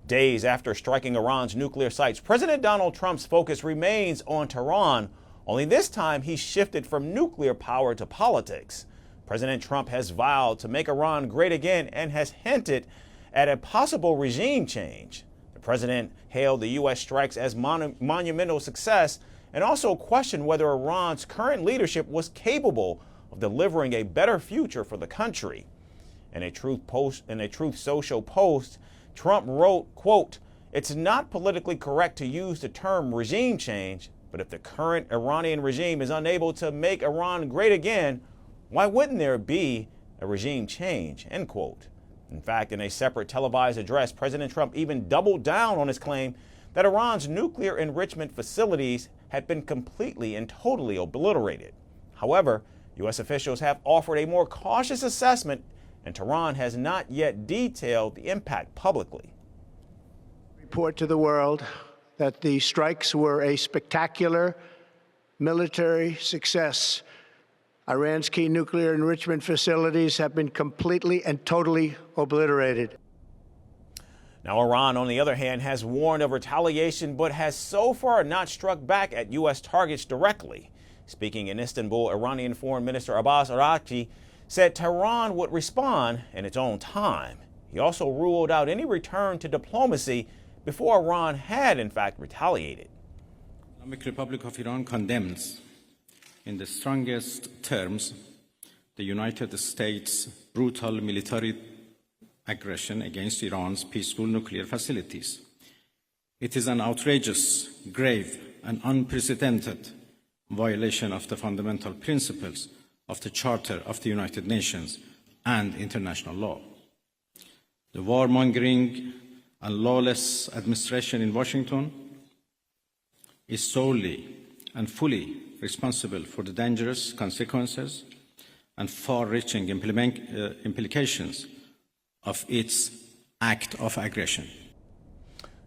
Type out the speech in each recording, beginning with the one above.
Days after striking Iran's nuclear sites, President Donald Trump's focus remains on Tehran, only this time he shifted from nuclear power to politics. President Trump has vowed to make Iran great again and has hinted at a possible regime change. The president hailed the U.S. strikes as monumental success and also questioned whether Iran's current leadership was capable of delivering a better future for the country. In a Truth Social post, Trump wrote, quote, "It's not politically correct to use the term regime change, but if the current Iranian regime is unable to make Iran great again, why wouldn't there be a regime change?" End quote. In fact, in a separate televised address, President Trump even doubled down on his claim that Iran's nuclear enrichment facilities had been completely and totally obliterated. However, U.S. officials have offered a more cautious assessment, and Tehran has not yet detailed the impact publicly. Report to the world that the strikes were a spectacular military success. Iran's key nuclear enrichment facilities have been completely and totally obliterated. Now, Iran, on the other hand, has warned of retaliation, but has so far not struck back at U.S. targets directly. Speaking in Istanbul, Iranian Foreign Minister Abbas Araghchi said Tehran would respond in its own time. He also ruled out any return to diplomacy before Iran had, in fact, retaliated. The Islamic Republic of Iran condemns in the strongest terms the United States' brutal military aggression against Iran's peaceful nuclear facilities. It is an outrageous, grave, and unprecedented violation of the fundamental principles of the Charter of the United Nations and international law. The warmongering and lawless administration in Washington is solely and fully responsible for the dangerous consequences and far-reaching implications of its act of aggression.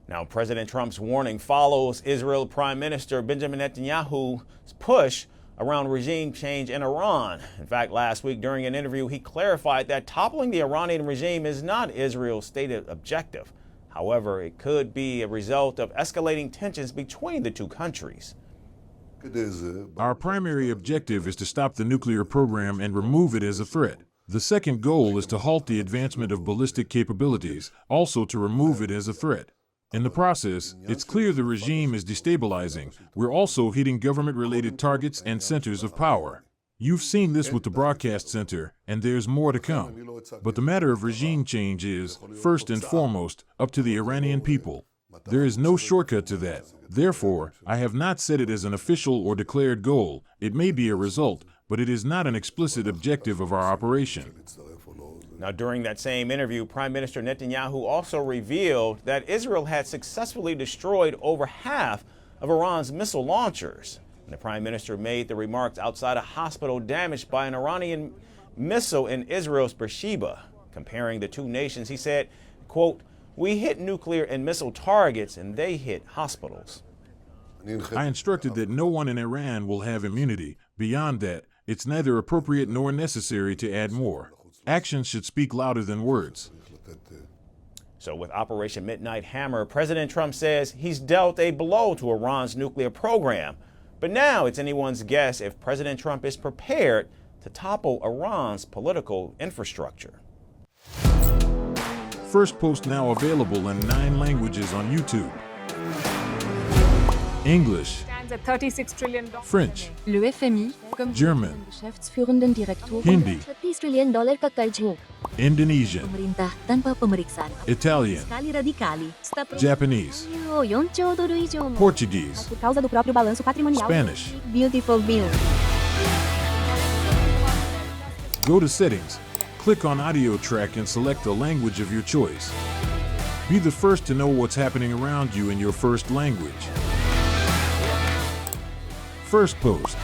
Now, President Trump's warning follows Israel Prime Minister Benjamin Netanyahu's push around regime change in Iran. In fact, last week during an interview, he clarified that toppling the Iranian regime is not Israel's stated objective. However, it could be a result of escalating tensions between the two countries. Our primary objective is to stop the nuclear program and remove it as a threat. The second goal is to halt the advancement of ballistic capabilities, also to remove it as a threat. In the process, it's clear the regime is destabilizing. We're also hitting government-related targets and centers of power. You've seen this with the broadcast center, and there's more to come. But the matter of regime change is, first and foremost, up to the Iranian people. There is no shortcut to that. Therefore, I have not set it as an official or declared goal. It may be a result, but it is not an explicit objective of our operation. Now, during that same interview, Prime Minister Netanyahu also revealed that Israel had successfully destroyed over half of Iran's missile launchers. And the Prime Minister made the remarks outside a hospital damaged by an Iranian missile in Israel's Beersheba. Comparing the two nations, he said, quote, "We hit nuclear and missile targets and they hit hospitals." I instructed that no one in Iran will have immunity. Beyond that, it's neither appropriate nor necessary to add more. Actions should speak louder than words. So with Operation Midnight Hammer, President Trump says he's dealt a blow to Iran's nuclear program. But now it's anyone's guess if President Trump is prepared to topple Iran's political infrastructure. Firstpost now available in 9 languages on YouTube. English, at $36 trillion. French, Le FMI, comme German, Geschäftsführenden Direktor, Hindi, $30 trillion kakaijmo. Indonesian, Pemerintah tanpa pemeriksaan. Italian, Sekali radikali. Japanese, $1 Portuguese, por causa do próprio balanço patrimonial. Spanish. Beautiful bill. Go to Settings, click on Audio Track and select the language of your choice. Be the first to know what's happening around you in your first language. Firstpost.